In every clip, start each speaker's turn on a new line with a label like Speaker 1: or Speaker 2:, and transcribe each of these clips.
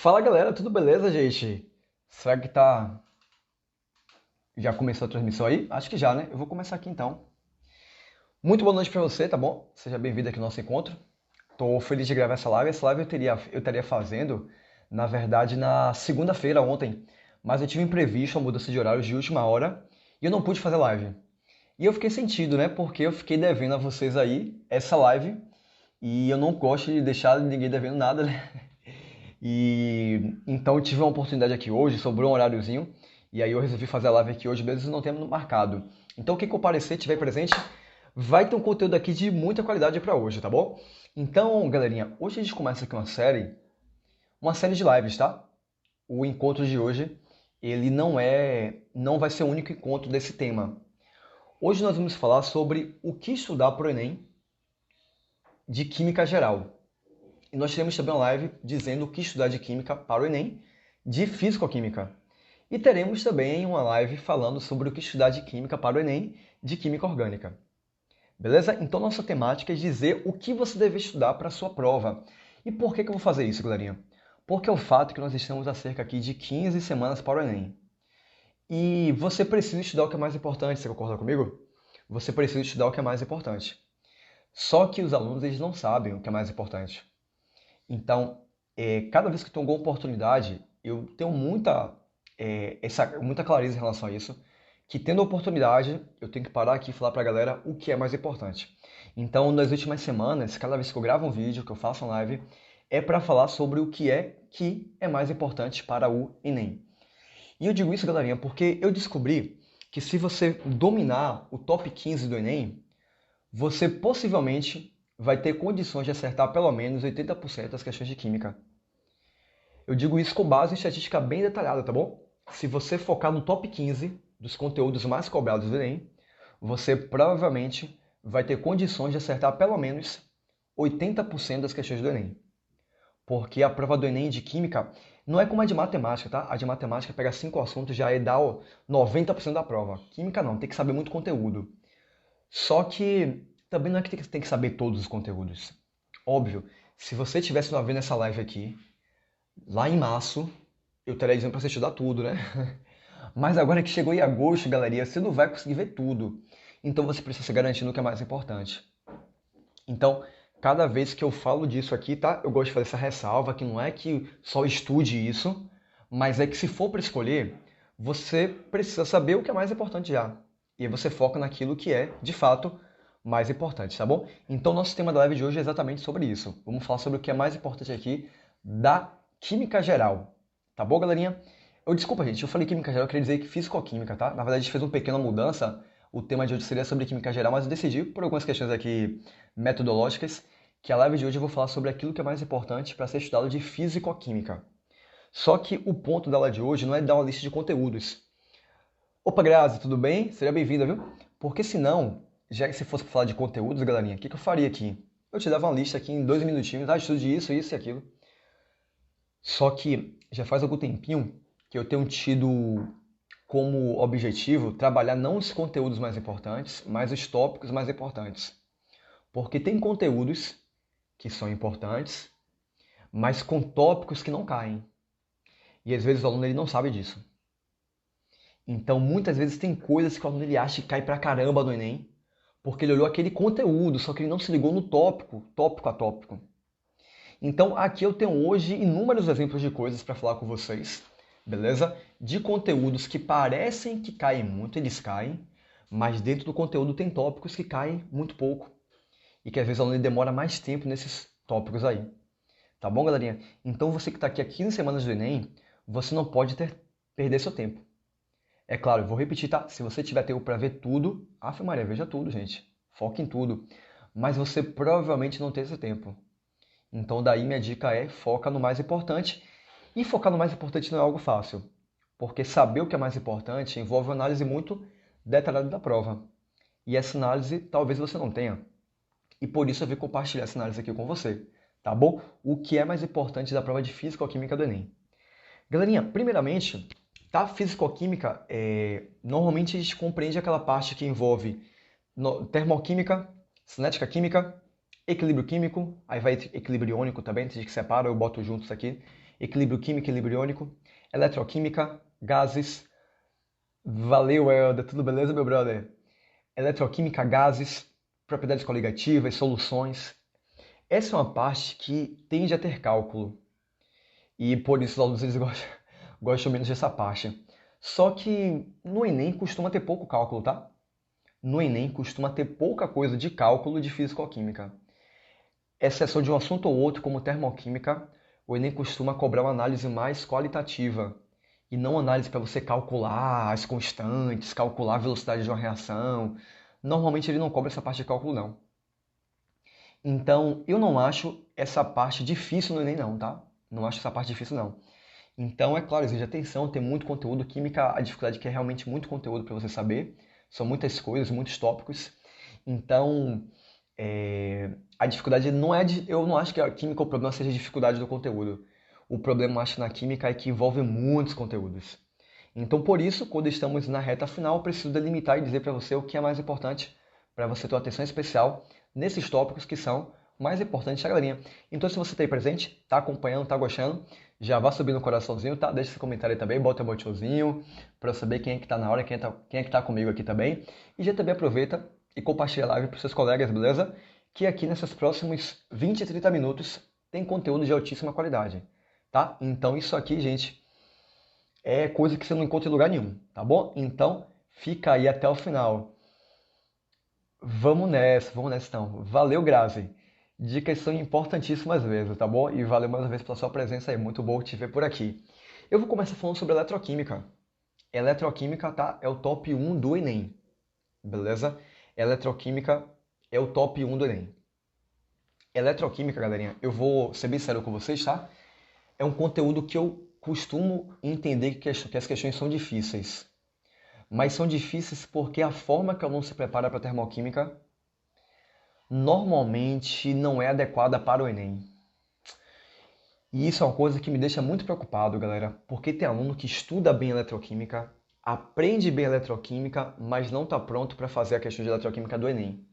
Speaker 1: Fala galera, tudo beleza, gente? Será que já começou a transmissão aí? Acho que já, né? Eu vou começar aqui então. Muito boa noite pra você, tá bom? Seja bem-vindo aqui ao nosso encontro. Tô feliz de gravar essa live. Essa live eu estaria fazendo, na verdade, na segunda-feira ontem, mas eu tive um imprevisto, uma mudança de horários de última hora e eu não pude fazer live. E eu fiquei sentido, né? Porque eu fiquei devendo a vocês aí essa live e eu não gosto de deixar ninguém devendo nada, né? E então eu tive uma oportunidade aqui hoje, sobrou um horáriozinho, e aí eu resolvi fazer a live aqui hoje, mesmo não tendo marcado. Então quem comparecer, tiver presente, vai ter um conteúdo aqui de muita qualidade para hoje, tá bom? Então, galerinha, hoje a gente começa aqui uma série de lives, tá? O encontro de hoje, ele não vai ser o único encontro desse tema. Hoje nós vamos falar sobre o que estudar para o Enem de Química Geral. E nós teremos também uma live dizendo o que estudar de Química para o Enem de Físico-Química. E teremos também uma live falando sobre o que estudar de Química para o Enem de Química Orgânica. Beleza? Então nossa temática é dizer o que você deve estudar para a sua prova. E por que eu vou fazer isso, galerinha? Porque é o fato que nós estamos há cerca aqui de 15 semanas para o Enem. E você precisa estudar o que é mais importante, você concorda comigo? Você precisa estudar o que é mais importante. Só que os alunos eles não sabem o que é mais importante. Então, cada vez que eu tenho alguma oportunidade, eu tenho muita clareza em relação a isso, que tendo a oportunidade, eu tenho que parar aqui e falar para a galera o que é mais importante. Então, nas últimas semanas, cada vez que eu gravo um vídeo, que eu faço uma live, é para falar sobre o que é mais importante para o Enem. E eu digo isso, galerinha, porque eu descobri que se você dominar o top 15 do Enem, você possivelmente vai ter condições de acertar pelo menos 80% das questões de química. Eu digo isso com base em estatística bem detalhada, tá bom? Se você focar no top 15 dos conteúdos mais cobrados do Enem, você provavelmente vai ter condições de acertar pelo menos 80% das questões do Enem. Porque a prova do Enem de Química não é como a de matemática, tá? A de matemática pega 5 assuntos já e dá 90% da prova. Química não, tem que saber muito conteúdo. Só que também não é que tem que saber todos os conteúdos. Óbvio, se você estivesse vendo essa live aqui, lá em março, eu estaria dizendo para você estudar tudo, né? Mas agora que chegou em agosto, galerinha, você não vai conseguir ver tudo. Então você precisa se garantir no que é mais importante. Então, cada vez que eu falo disso aqui, tá? Eu gosto de fazer essa ressalva, que não é que só estude isso, mas é que se for para escolher, você precisa saber o que é mais importante já. E aí você foca naquilo que é, de fato, mais importante, tá bom? Então, nosso tema da live de hoje é exatamente sobre isso. Vamos falar sobre o que é mais importante aqui da química geral. Tá bom, galerinha? Desculpa, gente, eu falei química geral, eu queria dizer que físico-química, tá? Na verdade, a gente fez uma pequena mudança. O tema de hoje seria sobre química geral, mas eu decidi, por algumas questões aqui metodológicas, que a live de hoje eu vou falar sobre aquilo que é mais importante para ser estudado de físico-química. Só que o ponto dela de hoje não é dar uma lista de conteúdos. Opa, Grazi, tudo bem? Seja bem-vinda, viu? Porque senão, já que se fosse falar de conteúdos, galerinha, o que eu faria aqui? Eu te dava uma lista aqui em 2 minutinhos, estude isso, isso e aquilo. Só que já faz algum tempinho que eu tenho tido como objetivo trabalhar não os conteúdos mais importantes, mas os tópicos mais importantes. Porque tem conteúdos que são importantes, mas com tópicos que não caem. E às vezes o aluno ele não sabe disso. Então muitas vezes tem coisas que o aluno ele acha que cai pra caramba no Enem, porque ele olhou aquele conteúdo, só que ele não se ligou no tópico a tópico. Então aqui eu tenho hoje inúmeros exemplos de coisas para falar com vocês, beleza? De conteúdos que parecem que caem muito, eles caem, mas dentro do conteúdo tem tópicos que caem muito pouco e que às vezes o aluno demora mais tempo nesses tópicos aí. Tá bom, galerinha? Então você que está aqui há 15 semanas do Enem, você não pode perder seu tempo. É claro, eu vou repetir, tá? Se você tiver tempo para ver tudo, Ave Maria, veja tudo, gente. Foque em tudo. Mas você provavelmente não tem esse tempo. Então daí minha dica é foca no mais importante. E focar no mais importante não é algo fácil. Porque saber o que é mais importante envolve uma análise muito detalhada da prova. E essa análise talvez você não tenha. E por isso eu vim compartilhar essa análise aqui com você. Tá bom? O que é mais importante da prova de Físico-Química do Enem. Galerinha, primeiramente, tá? Físico-Química, normalmente a gente compreende aquela parte que envolve termoquímica, cinética química, equilíbrio químico, aí vai equilíbrio iônico também, tem gente que separa, eu boto juntos aqui. equilíbrio químico, equilíbrio iônico, eletroquímica, gases. Valeu, Helder, tudo beleza, meu brother? Eletroquímica, gases, propriedades coligativas, soluções. Essa é uma parte que tende a ter cálculo. E por isso os alunos eles gostam menos dessa parte. Só que no Enem costuma ter pouco cálculo, tá? No Enem costuma ter pouca coisa de cálculo de físico-química. Exceção de um assunto ou outro, como termoquímica, o Enem costuma cobrar uma análise mais qualitativa. E não análise para você calcular as constantes, calcular a velocidade de uma reação. Normalmente ele não cobra essa parte de cálculo, não. Então, eu não acho essa parte difícil no Enem, não, tá? Não acho essa parte difícil, não. Então, é claro, exige atenção, tem muito conteúdo. Química, a dificuldade é que é realmente muito conteúdo para você saber. São muitas coisas, muitos tópicos. Então, a dificuldade não é de... Eu não acho que a química o problema seja a dificuldade do conteúdo. O problema, eu acho, na química é que envolve muitos conteúdos. Então, por isso, quando estamos na reta final, eu preciso delimitar e dizer para você o que é mais importante para você ter uma atenção especial nesses tópicos que são mais importantes da galerinha. Então, se você está aí presente, está acompanhando, está gostando, já vá subindo o coraçãozinho, tá? Deixa esse comentário aí também, bota o emotionzinho para eu saber quem é que está na hora, quem é que está comigo aqui também. E já também aproveita e compartilha a live para os seus colegas, beleza? Que aqui nesses próximos 20 e 30 minutos tem conteúdo de altíssima qualidade, tá? Então, isso aqui, gente, é coisa que você não encontra em lugar nenhum, tá bom? Então, fica aí até o final. Vamos nessa então. Valeu, Grazi. Dicas são importantíssimas vezes, tá bom? E valeu mais uma vez pela sua presença aí. Muito bom te ver por aqui. Eu vou começar falando sobre eletroquímica. Eletroquímica, tá? É o top 1 do Enem. Beleza? Eletroquímica é o top 1 do Enem. Eletroquímica, galerinha, eu vou ser bem sério com vocês, tá? É um conteúdo que eu costumo entender que as questões são difíceis. Mas são difíceis porque a forma que o aluno se prepara para a termoquímica normalmente não é adequada para o Enem. E isso é uma coisa que me deixa muito preocupado, galera, porque tem aluno que estuda bem eletroquímica, aprende bem eletroquímica, mas não está pronto para fazer a questão de eletroquímica do Enem.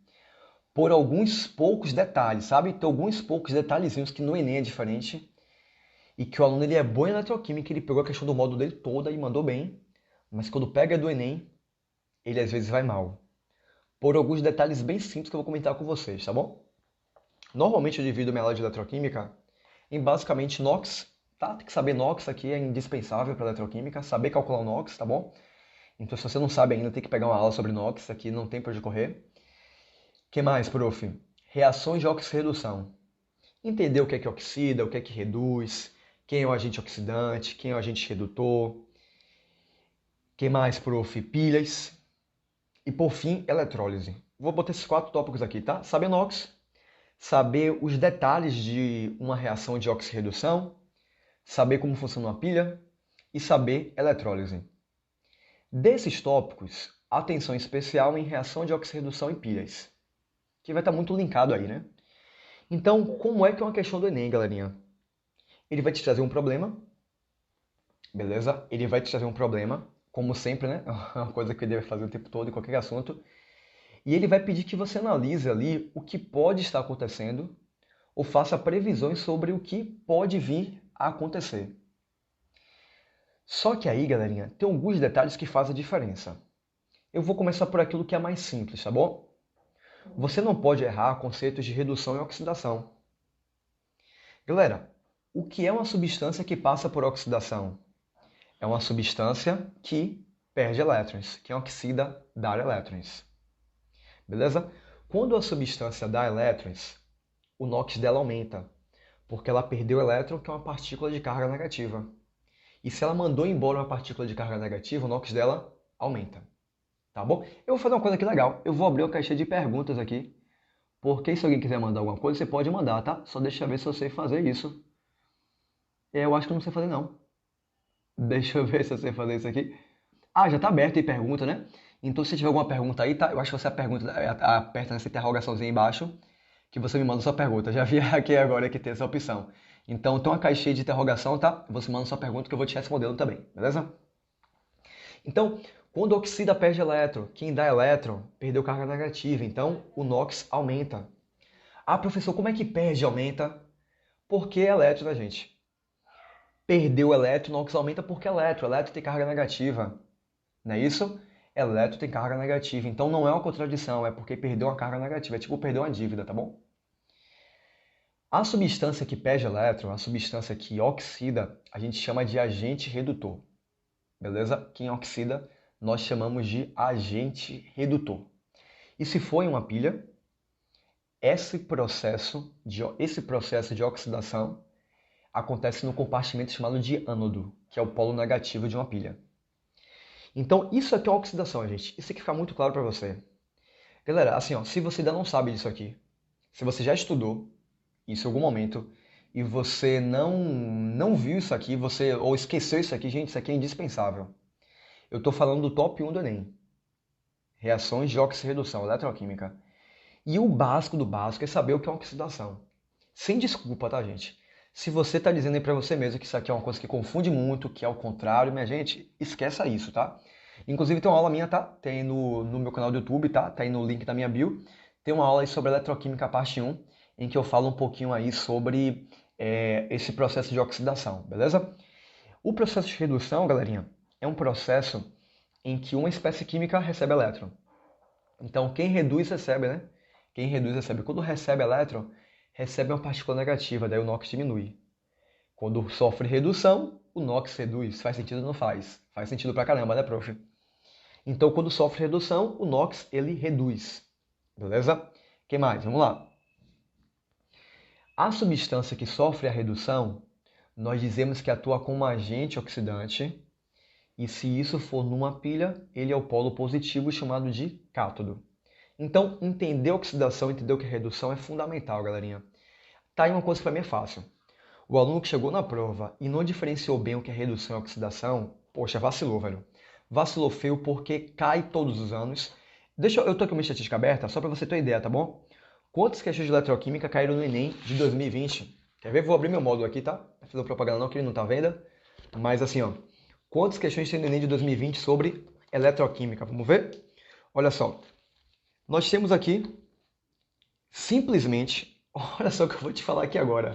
Speaker 1: Por alguns poucos detalhes, sabe? Tem alguns poucos detalhezinhos que no Enem é diferente e que o aluno ele é bom em eletroquímica, ele pegou a questão do módulo dele toda e mandou bem, mas quando pega do Enem, ele às vezes vai mal. Por alguns detalhes bem simples que eu vou comentar com vocês, tá bom? Normalmente eu divido minha aula de eletroquímica em basicamente NOx, tá? Tem que saber NOx aqui, é indispensável para eletroquímica, saber calcular o NOx, tá bom? Então se você não sabe ainda, tem que pegar uma aula sobre NOx, aqui não tem para onde correr. O que mais, prof? Reações de oxirredução. Entender o que oxida, o que reduz, quem é o agente oxidante, quem é o agente redutor. O que mais, prof? Pilhas. E por fim, eletrólise. Vou botar esses 4 tópicos aqui, tá? Saber NOx, saber os detalhes de uma reação de oxirredução, saber como funciona uma pilha e saber eletrólise. Desses tópicos, atenção especial em reação de oxirredução em pilhas, que vai estar muito linkado aí, né? Então, como é que é uma questão do Enem, galerinha? Ele vai te trazer um problema, beleza? Ele vai te trazer um problema, como sempre, né? É uma coisa que ele deve fazer o tempo todo em qualquer assunto. E ele vai pedir que você analise ali o que pode estar acontecendo ou faça previsões sobre o que pode vir a acontecer. Só que aí, galerinha, tem alguns detalhes que fazem a diferença. Eu vou começar por aquilo que é mais simples, tá bom? Você não pode errar conceitos de redução e oxidação. Galera, o que é uma substância que passa por oxidação? É uma substância que perde elétrons, que oxida dá elétrons. Beleza? Quando a substância dá elétrons, o NOx dela aumenta, porque ela perdeu o elétron, que é uma partícula de carga negativa. E se ela mandou embora uma partícula de carga negativa, o NOx dela aumenta. Tá bom? Eu vou fazer uma coisa aqui legal. Eu vou abrir uma caixinha de perguntas aqui, porque se alguém quiser mandar alguma coisa, você pode mandar, tá? Só deixa eu ver se eu sei fazer isso. Eu acho que eu não sei fazer, não. Deixa eu ver se eu sei fazer isso aqui. Ah, já tá aberto aí pergunta, né? Então, se tiver alguma pergunta aí, tá? Eu acho que você aperta nessa interrogaçãozinha embaixo, que você me manda sua pergunta. Já vi aqui agora que tem essa opção. Então, tem uma caixinha de interrogação, tá? Você manda sua pergunta que eu vou te respondendo também, beleza? Então, quando oxida perde elétron, quem dá elétron perdeu carga negativa, então o NOx aumenta. Ah, professor, como é que perde e aumenta? Porque é elétron, né, gente? Perder o elétron, o NOx aumenta porque elétron tem carga negativa. Não é isso? Elétron tem carga negativa. Então não é uma contradição, é porque perdeu uma carga negativa. É tipo perder uma dívida, tá bom? A substância que perde elétron, a substância que oxida, a gente chama de agente redutor. Beleza? Quem oxida, nós chamamos de agente redutor. E se for em uma pilha, esse processo de oxidação acontece no compartimento chamado de ânodo, que é o polo negativo de uma pilha. Então, isso aqui é oxidação, gente. Isso aqui fica muito claro para você. Galera, assim, ó, se você ainda não sabe disso aqui, se você já estudou isso em algum momento e você não viu isso aqui, você ou esqueceu isso aqui, gente, isso aqui é indispensável. Eu estou falando do top 1 do Enem. Reações de oxirredução, eletroquímica. E o básico do básico é saber o que é oxidação. Sem desculpa, tá, gente? Se você está dizendo aí para você mesmo que isso aqui é uma coisa que confunde muito, que é o contrário, minha gente, esqueça isso, tá? Inclusive tem uma aula minha, tá? Tem no meu canal do YouTube, tá? Tá aí no link da minha bio. Tem uma aula aí sobre eletroquímica parte 1, em que eu falo um pouquinho aí sobre esse processo de oxidação, beleza? O processo de redução, galerinha, é um processo em que uma espécie química recebe elétron. Então, quem reduz recebe, né? Quem reduz recebe. Quando recebe elétron, recebe uma partícula negativa, daí o NOx diminui. Quando sofre redução, o NOx reduz. Faz sentido ou não faz? Faz sentido pra caramba, né, prof? Então, quando sofre redução, o NOx ele reduz. Beleza? O que mais? Vamos lá. A substância que sofre a redução, nós dizemos que atua como agente oxidante, e se isso for numa pilha, ele é o polo positivo chamado de cátodo. Então, entender oxidação, entender o que é redução é fundamental, galerinha. Tá aí uma coisa que para mim é fácil. O aluno que chegou na prova e não diferenciou bem o que é redução e oxidação, poxa, vacilou, velho. Vacilou feio porque cai todos os anos. Eu tô aqui com uma estatística aberta, só para você ter uma ideia, tá bom? Quantas questões de eletroquímica caíram no Enem de 2020? Quer ver? Vou abrir meu módulo aqui, tá? Não fiz propaganda não, que ele não tá à venda. Mas assim, ó. Quantas questões tem no Enem de 2020 sobre eletroquímica? Vamos ver? Olha só. Nós temos aqui, simplesmente, olha só o que eu vou te falar aqui agora.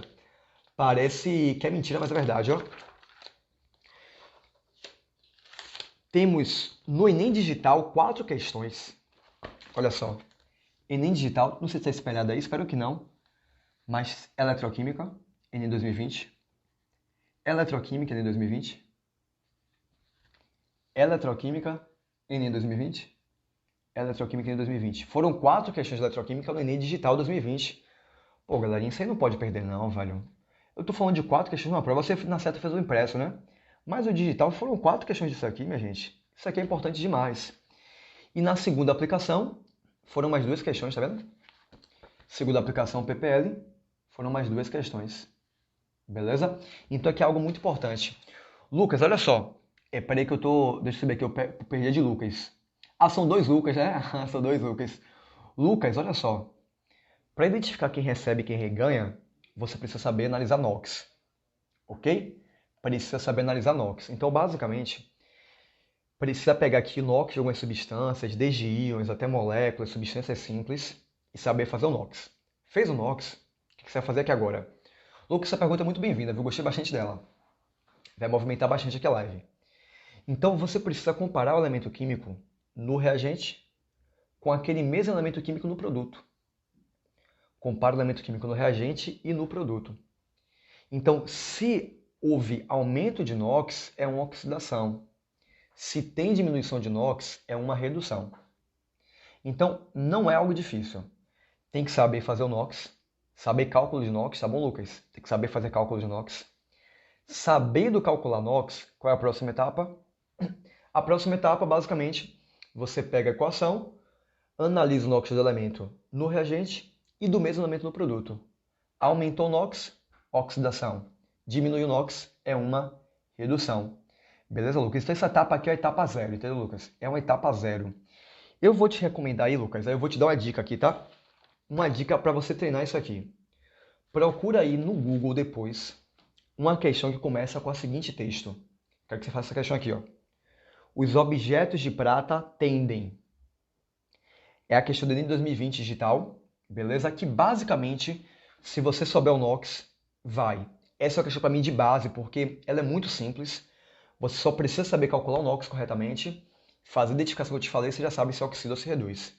Speaker 1: Parece que é mentira, mas é verdade, ó. Temos no Enem Digital 4 questões. Olha só. Enem Digital, não sei se está espelhado aí, espero que não. Mas Eletroquímica, Enem 2020. Eletroquímica, Enem 2020. Eletroquímica, Enem 2020. Eletroquímica, Enem 2020. Foram 4 questões de Eletroquímica no Enem Digital 2020. Pô, galerinha, isso aí não pode perder não, velho. Eu tô falando de 4 questões numa prova, você na certa fez o impresso, né? Mas o digital foram 4 questões disso aqui, minha gente. Isso aqui é importante demais. E na segunda aplicação, foram mais 2 questões, tá vendo? Segunda aplicação PPL, foram mais 2 questões. Beleza? Então aqui é algo muito importante. Lucas, olha só. Peraí que eu tô... Deixa eu saber que eu perdi de Lucas. Ah, são 2 Lucas, né? São 2 Lucas. Lucas, olha só. Para identificar quem recebe e quem ganha, você precisa saber analisar NOx. Ok? Precisa saber analisar NOx. Então, basicamente, precisa pegar aqui o NOx de algumas substâncias, desde íons até moléculas, substâncias simples, e saber fazer o NOx. Fez o NOx, o que você vai fazer aqui agora? Lucas, essa pergunta é muito bem-vinda, viu? Gostei bastante dela. Vai movimentar bastante aqui a live. Então, você precisa comparar o elemento químico no reagente com aquele mesmo elemento químico no produto. Compara o elemento químico no reagente e no produto. Então, se houve aumento de NOx, é uma oxidação. Se tem diminuição de NOx, é uma redução. Então, não é algo difícil. Tem que saber fazer o NOx, saber cálculo de NOx, tá bom, Lucas? Tem que saber fazer cálculo de NOx. Sabendo calcular NOx, qual é a próxima etapa? A próxima etapa, basicamente, você pega a equação, analisa o NOx do elemento no reagente e do mesmo elemento no produto. Aumentou o NOx, oxidação. Diminuiu o NOx, é uma redução. Beleza, Lucas? Então essa etapa aqui é a etapa 0, entendeu, Lucas? É uma etapa 0. Eu vou te recomendar aí, Lucas, aí eu vou te dar uma dica aqui, tá? Uma dica para você treinar isso aqui. Procura aí no Google depois uma questão que começa com o seguinte texto. Quero que você faça essa questão aqui, ó. Os objetos de prata tendem. É a questão do Enem 2020 digital, beleza? Que basicamente, se você souber o NOx, vai Essa é uma questão para mim de base, porque ela é muito simples. Você só precisa saber calcular o NOx corretamente, fazer a identificação que eu te falei, você já sabe se oxida ou se reduz.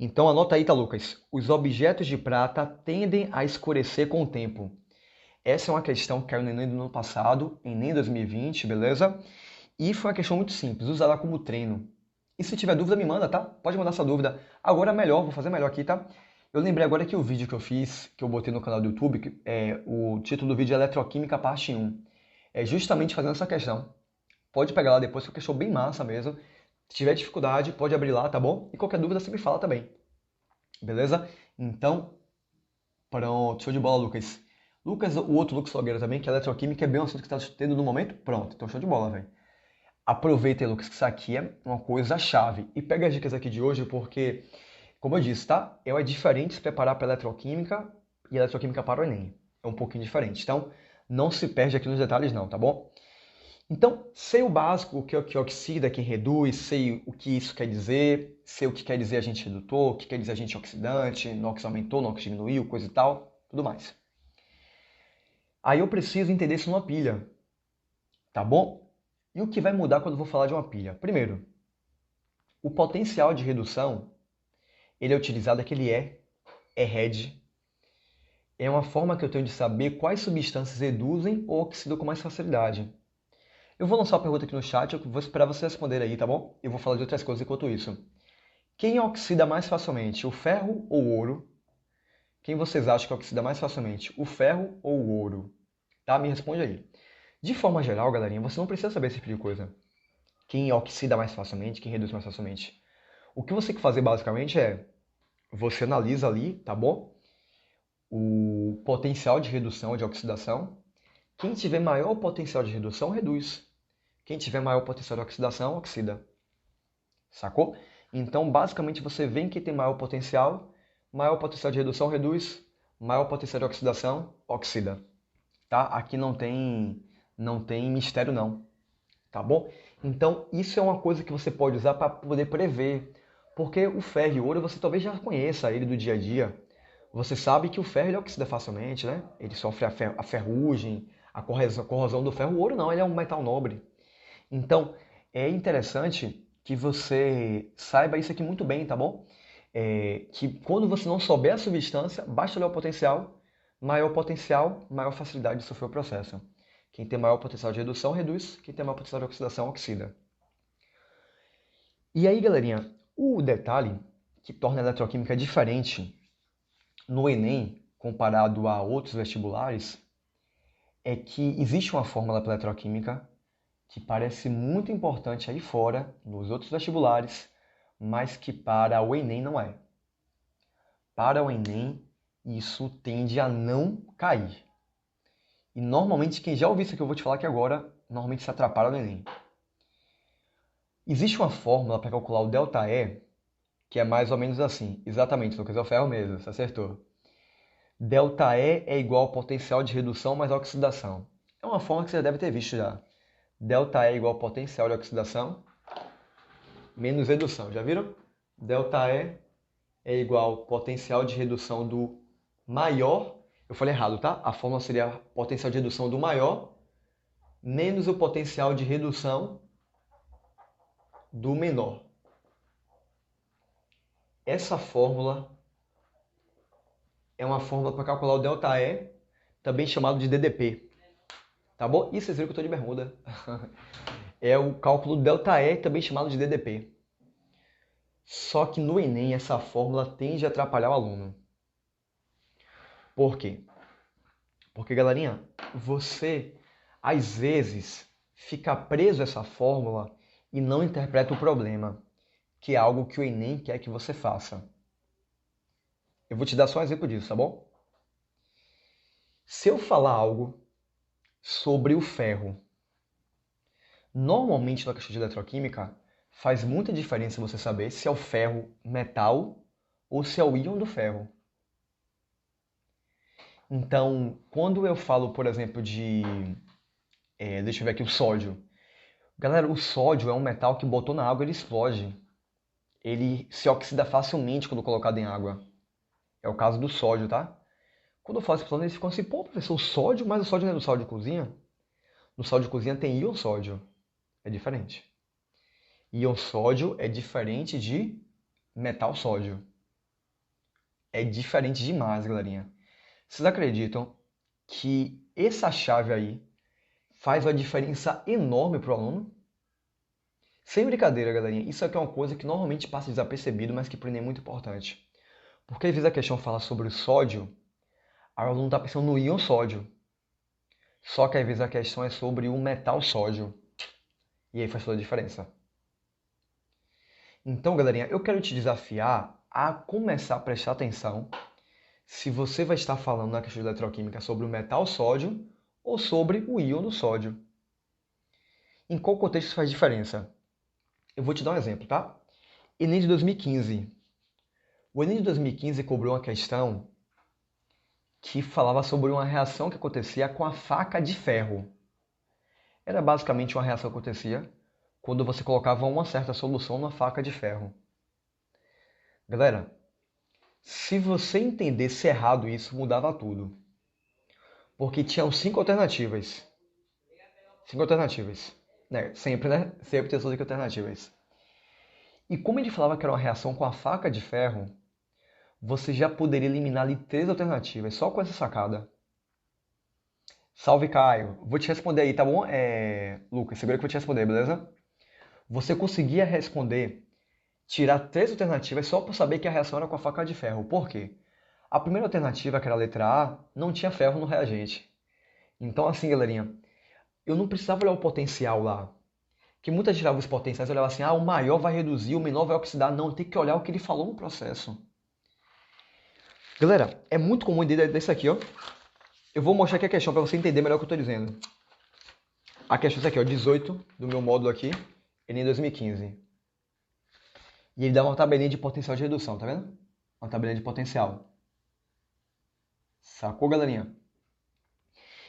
Speaker 1: Então anota aí, tá, Lucas? Os objetos de prata tendem a escurecer com o tempo. Essa é uma questão que caiu no Enem do ano passado, Enem 2020, beleza? E foi uma questão muito simples, usada como treino. E se tiver dúvida, me manda, tá? Pode mandar essa dúvida. Agora melhor, vou fazer melhor aqui, tá? Eu lembrei agora que o vídeo que eu fiz, que eu botei no canal do YouTube, o título do vídeo é Eletroquímica Parte 1. É justamente fazendo essa questão. Pode pegar lá depois, que é uma questão bem massa mesmo. Se tiver dificuldade, pode abrir lá, tá bom? E qualquer dúvida, você me fala também. Beleza? Então, pronto. Show de bola, Lucas. Lucas, o outro Lucas Nogueira também, que é eletroquímica, é bem um assunto que está tendo no momento. Pronto. Então, show de bola, velho. Aproveita aí, Lucas, que isso aqui é uma coisa chave. E pega as dicas aqui de hoje, porque, como eu disse, tá? É diferente se preparar para eletroquímica e eletroquímica para o Enem. É um pouquinho diferente. Então, não se perde aqui nos detalhes não, tá bom? Então, sei o básico, o que oxida, que reduz, sei o que isso quer dizer, sei o que quer dizer agente redutor, o que quer dizer agente oxidante, NOx aumentou, NOx diminuiu, coisa e tal, tudo mais. Aí eu preciso entender isso numa pilha, tá bom? E o que vai mudar quando eu vou falar de uma pilha? Primeiro, o potencial de redução, ele é utilizado, aquele RED, é uma forma que eu tenho de saber quais substâncias reduzem ou oxidam com mais facilidade. Eu vou lançar uma pergunta aqui no chat, eu vou esperar você responder aí, tá bom? Eu vou falar de outras coisas enquanto isso. Quem oxida mais facilmente, o ferro ou o ouro? Quem vocês acham que oxida mais facilmente, o ferro ou o ouro? Tá? Me responde aí. De forma geral, galerinha, você não precisa saber esse tipo de coisa. Quem oxida mais facilmente, quem reduz mais facilmente. O que você tem que fazer basicamente é, você analisa ali, tá bom? O potencial de redução, de oxidação. Quem tiver maior potencial de redução, reduz. Quem tiver maior potencial de oxidação, oxida. Sacou? Então, basicamente, você vê que tem maior potencial de redução, reduz, maior potencial de oxidação, oxida. Tá? Aqui não tem mistério não, tá bom? Então, isso é uma coisa que você pode usar para poder prever, porque o ferro e o ouro você talvez já conheça ele do dia a dia. Você sabe que o ferro ele oxida facilmente, né? Ele sofre a ferrugem, a corrosão do ferro. O ouro não, ele é um metal nobre. Então, é interessante que você saiba isso aqui muito bem, tá bom? Que quando você não souber a substância, basta olhar o potencial, maior facilidade de sofrer o processo. Quem tem maior potencial de redução, reduz. Quem tem maior potencial de oxidação, oxida. E aí, galerinha, o detalhe que torna a eletroquímica diferente no Enem, comparado a outros vestibulares, é que existe uma fórmula para eletroquímica que parece muito importante aí fora, nos outros vestibulares, mas que para o Enem não é. Para o Enem, isso tende a não cair. E normalmente, quem já ouviu isso que eu vou te falar aqui agora, normalmente se atrapalha no Enem. Existe uma fórmula para calcular o ΔE, que é mais ou menos assim. Exatamente, Lucas, é o ferro mesmo, você acertou. ΔE é igual ao potencial de redução mais oxidação. É uma fórmula que você já deve ter visto já. ΔE é igual ao potencial de oxidação menos redução. Já viram? ΔE é igual ao potencial de redução do maior. Eu falei errado, tá? A fórmula seria potencial de redução do maior menos o potencial de redução do menor. Essa fórmula é uma fórmula para calcular o ΔE, também chamado de DDP. Tá bom? E vocês viram que eu estou de bermuda. É o cálculo ΔE, também chamado de DDP. Só que no Enem essa fórmula tende a atrapalhar o aluno. Por quê? Porque, galerinha, você às vezes fica preso a essa fórmula e não interpreta o problema, que é algo que o Enem quer que você faça. Eu vou te dar só um exemplo disso, tá bom? Se eu falar algo sobre o ferro, normalmente na questão de eletroquímica, faz muita diferença você saber se é o ferro metal ou se é o íon do ferro. Então, quando eu falo, por exemplo, deixa eu ver aqui, o sódio. Galera, o sódio é um metal que botou na água, ele explode. Ele se oxida facilmente quando colocado em água. É o caso do sódio, tá? Quando eu falo isso para os alunos, eles ficam assim, pô, professor, o sódio, mas o sódio não é do sal de cozinha? No sal de cozinha tem íon sódio. É diferente. Íon sódio é diferente de metal sódio. É diferente demais, galerinha. Vocês acreditam que essa chave aí faz uma diferença enorme para o aluno? Sem brincadeira, galerinha, isso aqui é uma coisa que normalmente passa desapercebido, mas que para mim é muito importante. Porque às vezes a questão fala sobre o sódio, aí o aluno está pensando no íon sódio. Só que às vezes a questão é sobre o metal sódio. E aí faz toda a diferença. Então, galerinha, eu quero te desafiar a começar a prestar atenção se você vai estar falando na questão de eletroquímica sobre o metal sódio ou sobre o íon do sódio. Em qual contexto isso faz diferença? Eu vou te dar um exemplo, tá? Enem de 2015. O Enem de 2015 cobrou uma questão que falava sobre uma reação que acontecia com a faca de ferro. Era basicamente uma reação que acontecia quando você colocava uma certa solução na faca de ferro. Galera, se você entendesse errado isso, mudava tudo. Porque tinham 5 alternativas. 5 alternativas. Né? Sempre, né? Sempre tem 5 alternativas. E como ele falava que era uma reação com a faca de ferro, você já poderia eliminar ali 3 alternativas, só com essa sacada. Salve, Caio. Vou te responder aí, tá bom? Lucas, segura que eu vou te responder, beleza? Você conseguia responder, tirar 3 alternativas só por saber que a reação era com a faca de ferro. Por quê? A primeira alternativa, que era a letra A, não tinha ferro no reagente. Então, assim, galerinha, eu não precisava olhar o potencial lá. Que muitas tiravam os potenciais e olhavam assim, o maior vai reduzir, o menor vai oxidar. Não, tem que olhar o que ele falou no processo. Galera, é muito comum entender desse aqui, ó. Eu vou mostrar aqui a questão para você entender melhor o que eu estou dizendo. A questão é essa aqui, ó, 18 do meu módulo aqui, Enem 2015. E ele dá uma tabelinha de potencial de redução, tá vendo? Uma tabelinha de potencial. Sacou, galerinha?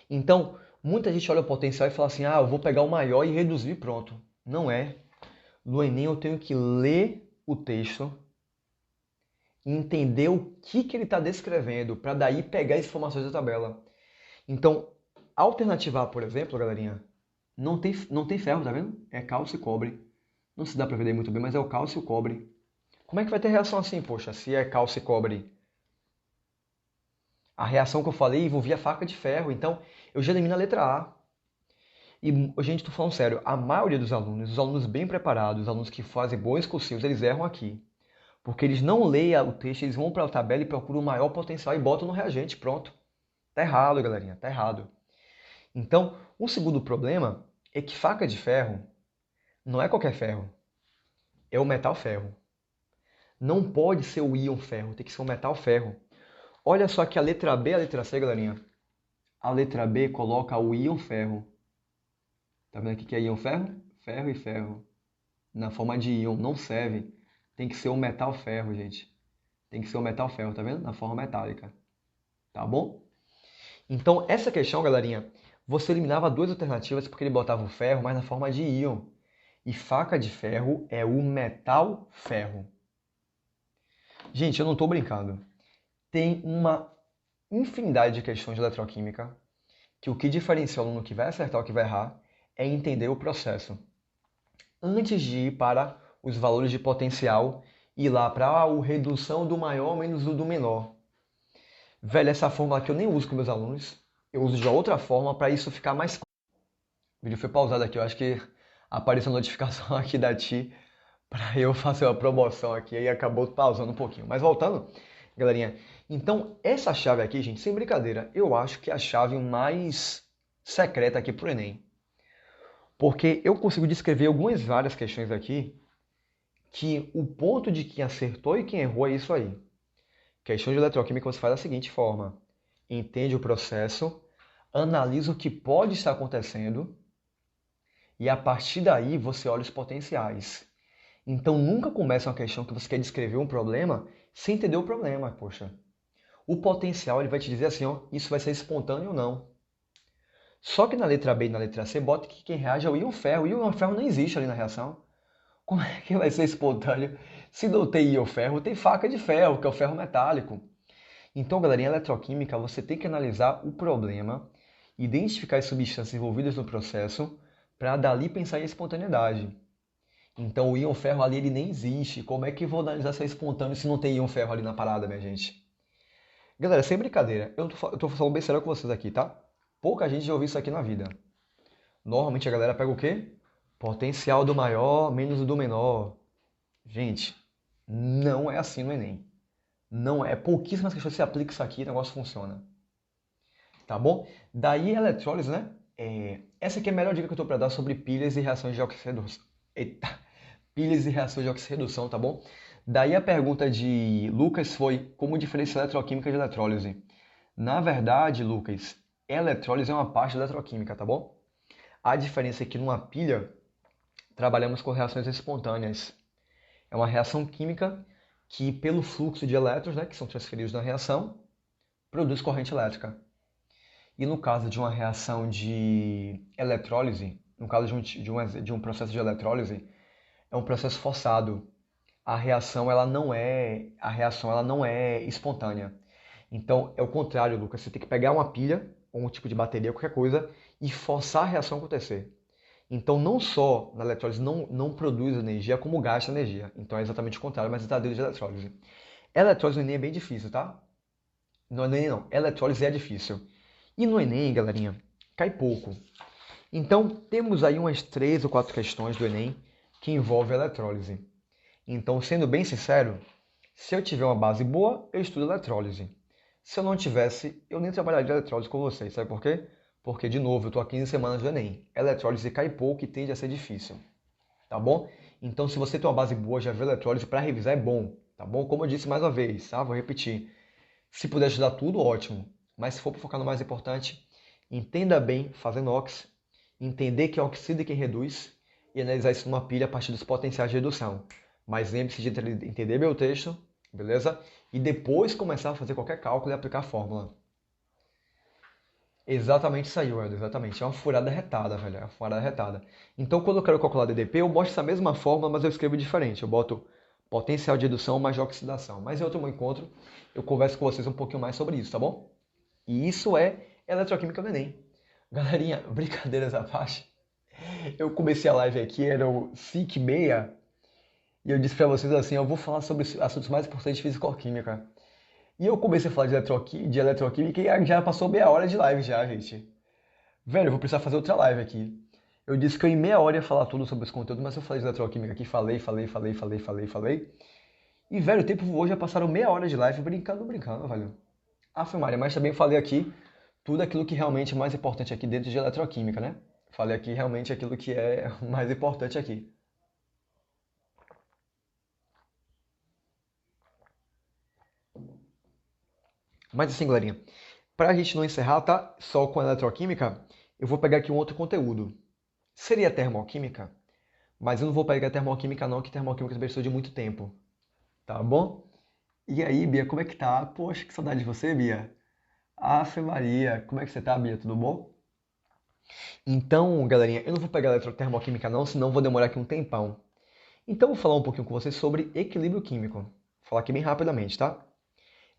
Speaker 1: Então, muita gente olha o potencial e fala assim, eu vou pegar o maior e reduzir e pronto. Não é. No Enem eu tenho que ler o texto e entender o que ele está descrevendo, para daí pegar as informações da tabela. Então, a alternativa A, por exemplo, galerinha, não tem ferro, tá vendo? É cálcio e cobre. Não se dá para ver muito bem, mas é o cálcio e o cobre. Como é que vai ter reação assim, poxa, se é cálcio e cobre? A reação que eu falei envolvia faca de ferro, então eu já elimino a letra A. E, gente, estou falando sério, a maioria dos alunos, os alunos bem preparados, os alunos que fazem bons cursinhos, eles erram aqui. Porque eles não leem o texto, eles vão para a tabela e procuram o maior potencial e botam no reagente, pronto. Tá errado, galerinha, tá errado. Então, o segundo problema é que faca de ferro não é qualquer ferro, é o metal ferro. Não pode ser o íon ferro, tem que ser o metal ferro. Olha só que a letra B e a letra C, galerinha. A letra B coloca o íon ferro. Tá vendo aqui que é íon ferro? Ferro e ferro. Na forma de íon, não serve. Tem que ser o metal ferro, gente. Tem que ser o metal ferro, tá vendo? Na forma metálica. Tá bom? Então, essa questão, galerinha, você eliminava 2 alternativas porque ele botava o ferro, mas na forma de íon. E faca de ferro é o metal ferro. Gente, eu não estou brincando. Tem uma infinidade de questões de eletroquímica que o que diferencia o aluno que vai acertar ou que vai errar é entender o processo. Antes de ir para os valores de potencial e ir lá para a redução do maior menos o do menor. Velho, essa fórmula que eu nem uso com meus alunos, eu uso de outra forma para isso ficar mais claro. O vídeo foi pausado aqui, eu acho que apareceu a notificação aqui da Ti para eu fazer uma promoção aqui e acabou pausando um pouquinho. Mas voltando, galerinha, então essa chave aqui, gente, sem brincadeira, eu acho que é a chave mais secreta aqui pro Enem. Porque eu consigo descrever várias questões aqui que o ponto de quem acertou e quem errou é isso aí. Questão de eletroquímica você faz da seguinte forma: entende o processo, analisa o que pode estar acontecendo e a partir daí você olha os potenciais. Então nunca começa uma questão que você quer descrever um problema sem entender o problema, poxa. O potencial ele vai te dizer assim, ó, isso vai ser espontâneo ou não. Só que na letra B e na letra C bota que quem reage é o íon ferro. E o íon ferro não existe ali na reação. Como é que vai ser espontâneo? Se não tem íon ferro, tem faca de ferro, que é o ferro metálico. Então, galera, em eletroquímica, você tem que analisar o problema, identificar as substâncias envolvidas no processo, para dali pensar em espontaneidade. Então, o íon ferro ali, ele nem existe. Como é que eu vou analisar se é espontâneo se não tem íon ferro ali na parada, minha gente? Galera, sem brincadeira, eu tô falando bem sério com vocês aqui, tá? Pouca gente já ouviu isso aqui na vida. Normalmente a galera pega o quê? Potencial do maior menos o do menor. Gente, não é assim no Enem. Não é. Pouquíssimas questões se aplica isso aqui e o negócio funciona. Tá bom? Daí a eletrólise, né? Essa aqui é a melhor dica que eu tô para dar sobre pilhas e reações de oxirredução. Eita! Pilhas e reações de oxirredução, tá bom? Daí a pergunta de Lucas foi como diferenciar eletroquímica de eletrólise. Na verdade, Lucas, eletrólise é uma parte da eletroquímica, tá bom? A diferença é que numa pilha trabalhamos com reações espontâneas. É uma reação química que, pelo fluxo de elétrons, né, que são transferidos na reação, produz corrente elétrica. E no caso de uma reação de eletrólise, no caso de um processo de eletrólise, é um processo forçado. A reação ela não é espontânea. Então é o contrário, Lucas. Você tem que pegar uma pilha ou um tipo de bateria, qualquer coisa, e forçar a reação a acontecer. Então não só na eletrólise não produz energia, como gasta energia. Então é exatamente o contrário, mas está dentro de eletrólise. Eletrólise no Enem é bem difícil, tá? No Enem não. Eletrólise é difícil. E no Enem, galerinha, cai pouco. Então temos aí umas 3 ou 4 questões do Enem que envolvem eletrólise. Então, sendo bem sincero, se eu tiver uma base boa, eu estudo eletrólise. Se eu não tivesse, eu nem trabalharia eletrólise com vocês. Sabe por quê? Porque, de novo, eu estou há 15 semanas do Enem. Eletrólise cai pouco e tende a ser difícil. Tá bom? Então, se você tem uma base boa, já vê eletrólise para revisar é bom. Tá bom? Como eu disse mais uma vez, tá? Vou repetir. Se puder estudar tudo, ótimo. Mas se for para focar no mais importante, entenda bem fazendo ox, entender quem oxida e quem reduz, e analisar isso numa pilha a partir dos potenciais de redução. Mas lembre-se de entender bem o texto, beleza? E depois começar a fazer qualquer cálculo e aplicar a fórmula. Exatamente isso aí, Welder, exatamente. É uma furada retada, velho. É uma furada retada. Então, quando eu quero calcular DDP, eu mostro essa mesma fórmula, mas eu escrevo diferente. Eu boto potencial de redução mais de oxidação. Mas em outro encontro, eu converso com vocês um pouquinho mais sobre isso, tá bom? E isso é eletroquímica do Enem. Galerinha, brincadeiras à parte. Eu comecei a live aqui, era o 5h30, e eu disse pra vocês assim, eu vou falar sobre assuntos mais importantes de físico-química. E eu comecei a falar de eletroquímica e já passou meia hora de live já, gente. Velho, eu vou precisar fazer outra live aqui. Eu disse que eu em meia hora ia falar tudo sobre esse conteúdo, mas eu falei de eletroquímica aqui, falei. E, velho, o tempo voou, já passaram meia hora de live brincando, velho. Aff, Maria, mas também falei aqui tudo aquilo que realmente é mais importante aqui dentro de eletroquímica, né? Falei aqui realmente aquilo que é mais importante aqui. Mas assim, galerinha, pra gente não encerrar, tá? Só com eletroquímica, eu vou pegar aqui um outro conteúdo. Seria termoquímica, mas eu não vou pegar termoquímica não, que termoquímica precisa de muito tempo, tá bom? E aí, Bia, como é que tá? Poxa, que saudade de você, Bia. Afe Maria, como é que você tá, Bia? Tudo bom? Então, galerinha, eu não vou pegar eletrotermoquímica não, senão vou demorar aqui um tempão. Então, vou falar um pouquinho com vocês sobre equilíbrio químico. Vou falar aqui bem rapidamente, tá?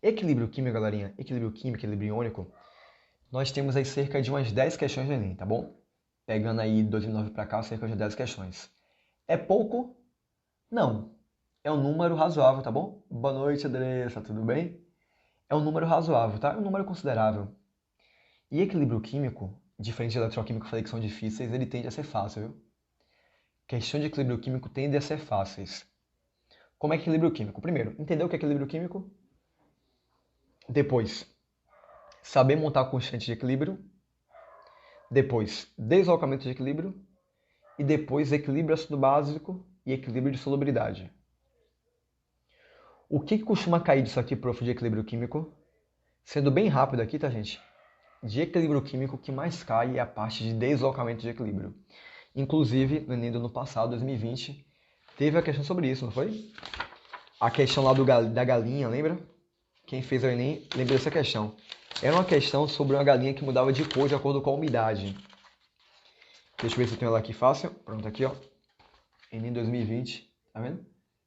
Speaker 1: Equilíbrio químico, galerinha, equilíbrio químico, equilíbrio iônico, nós temos aí cerca de umas 10 questões do Enem, tá bom? Pegando aí 2009 para cá, cerca de 10 questões. É pouco? Não. É um número razoável, tá bom? Boa noite, Andressa, tudo bem? É um número razoável, tá? É um número considerável. E equilíbrio químico, diferente de eletroquímico que eu falei que são difíceis, ele tende a ser fácil, viu? Questão de equilíbrio químico tende a ser fáceis. Como é equilíbrio químico? Primeiro, entender o que é equilíbrio químico. Depois, saber montar a constante de equilíbrio. Depois, deslocamento de equilíbrio. E depois, equilíbrio ácido básico e equilíbrio de solubilidade. O que costuma cair disso aqui, prof, de equilíbrio químico? Sendo bem rápido aqui, tá, gente? De equilíbrio químico, o que mais cai é a parte de deslocamento de equilíbrio. Inclusive, no Enem do ano passado, 2020, teve a questão sobre isso, não foi? A questão lá da galinha, lembra? Quem fez o Enem lembra dessa questão. Era uma questão sobre uma galinha que mudava de cor de acordo com a umidade. Deixa eu ver se eu tenho ela aqui fácil. Pronto, aqui, ó. Enem 2020, tá vendo?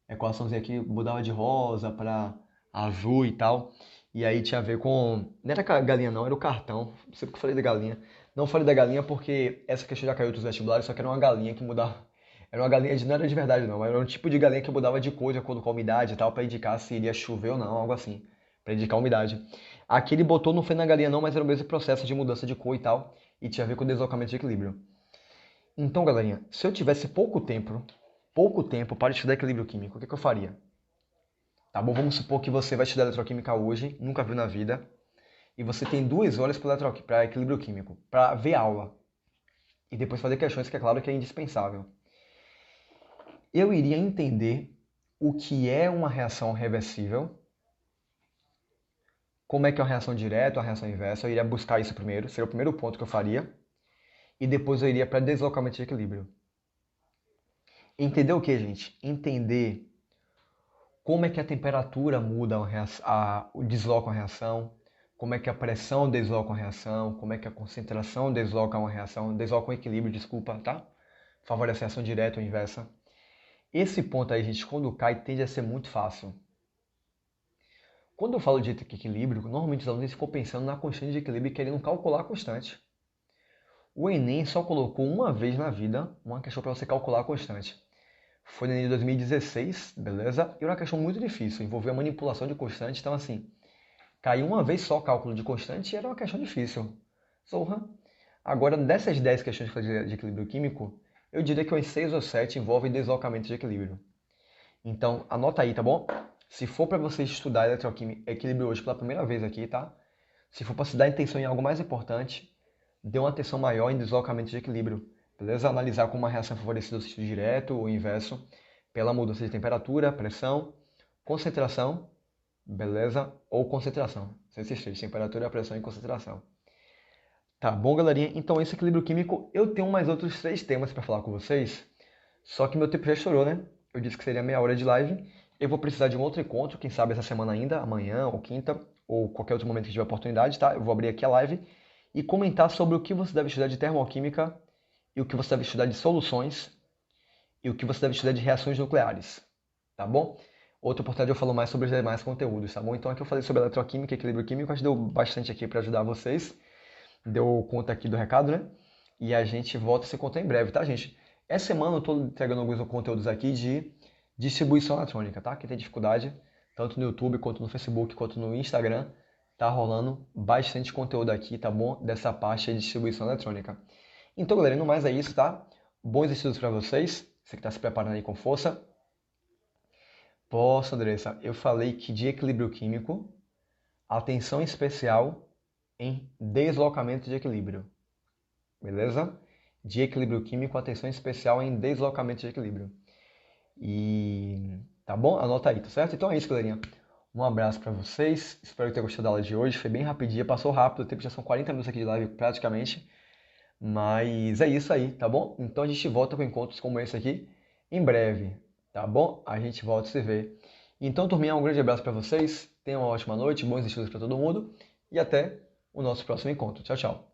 Speaker 1: A equaçãozinha aqui mudava de rosa para azul e tal. E aí tinha a ver com. Não era a galinha, não, era o cartão. Não sei porque eu falei da galinha. Não falei da galinha porque essa questão já caiu dos vestibulares, só que era uma galinha que mudava. Era uma galinha de. Não era de verdade, não. Era um tipo de galinha que mudava de cor de acordo com a umidade e tal, pra indicar se iria chover ou não, algo assim. Pra indicar a umidade. Aqui ele botou, não foi na galinha, não, mas era o mesmo processo de mudança de cor e tal. E tinha a ver com deslocamento de equilíbrio. Então, galerinha, se eu tivesse pouco tempo para estudar equilíbrio químico, o que eu faria? Tá bom? Vamos supor que você vai estudar eletroquímica hoje, nunca viu na vida, e você tem 2 horas para equilíbrio químico, para ver aula. E depois fazer questões, que é claro que é indispensável. Eu iria entender o que é uma reação reversível, como é que é uma reação direta, uma reação inversa. Eu iria buscar isso primeiro, seria o primeiro ponto que eu faria. E depois eu iria para deslocamento de equilíbrio. Entender o que, gente? Entender como é que a temperatura muda desloca uma reação, como é que a pressão desloca uma reação, como é que a concentração desloca uma reação, desloca um equilíbrio, desculpa, tá? Favorece a reação direta ou inversa. Esse ponto aí, gente, quando cai, tende a ser muito fácil. Quando eu falo de equilíbrio, normalmente os alunos ficam pensando na constante de equilíbrio e querendo calcular a constante. O Enem só colocou uma vez na vida uma questão para você calcular a constante. Foi no Enem de 2016, beleza? E era uma questão muito difícil, envolvia manipulação de constante, então assim, caiu uma vez só o cálculo de constante e era uma questão difícil. Zorra. Agora, dessas 10 questões de equilíbrio químico, eu diria que umas 6 ou 7 envolvem deslocamento de equilíbrio. Então, anota aí, tá bom? Se for para você estudar eletroquímica, equilíbrio hoje pela primeira vez aqui, tá? Se for para se dar atenção em algo mais importante, dê uma atenção maior em deslocamento de equilíbrio. Beleza? Analisar como uma reação é favorecida no sentido direto ou inverso pela mudança de temperatura, pressão, concentração, beleza? Ou concentração. São esses três: temperatura, pressão e concentração. Tá bom, galerinha? Então, esse equilíbrio químico, eu tenho mais outros 3 temas para falar com vocês, só que meu tempo já estourou, né? Eu disse que seria meia hora de live. Eu vou precisar de um outro encontro, quem sabe essa semana ainda, amanhã ou quinta, ou qualquer outro momento que tiver oportunidade, tá? Eu vou abrir aqui a live e comentar sobre o que você deve estudar de termoquímica e o que você deve estudar de soluções e o que você deve estudar de reações nucleares, tá bom? Outra oportunidade eu falo mais sobre os demais conteúdos, tá bom? Então aqui eu falei sobre eletroquímica e equilíbrio químico, acho que deu bastante aqui para ajudar vocês. Deu conta aqui do recado, né? E a gente volta a se contar em breve, tá, gente? Essa semana eu estou entregando alguns conteúdos aqui de distribuição eletrônica, tá? Quem tem dificuldade, tanto no YouTube, quanto no Facebook, quanto no Instagram, tá rolando bastante conteúdo aqui, tá bom? Dessa parte de distribuição eletrônica. Então, galera, no mais é isso, tá? Bons estudos para vocês. Você que está se preparando aí com força. Posso, Andressa, eu falei que de equilíbrio químico, atenção especial em deslocamento de equilíbrio. Beleza? De equilíbrio químico, atenção especial em deslocamento de equilíbrio. E tá bom? Anota aí, tá certo? Então é isso, galerinha. Um abraço para vocês. Espero que tenham gostado da aula de hoje. Foi bem rapidinha, passou rápido. O tempo já são 40 minutos aqui de live praticamente. Mas é isso aí, tá bom? Então a gente volta com encontros como esse aqui em breve, tá bom? A gente volta a se ver. Então, turminha, um grande abraço para vocês. Tenham uma ótima noite, bons estudos para todo mundo e até o nosso próximo encontro. Tchau, tchau.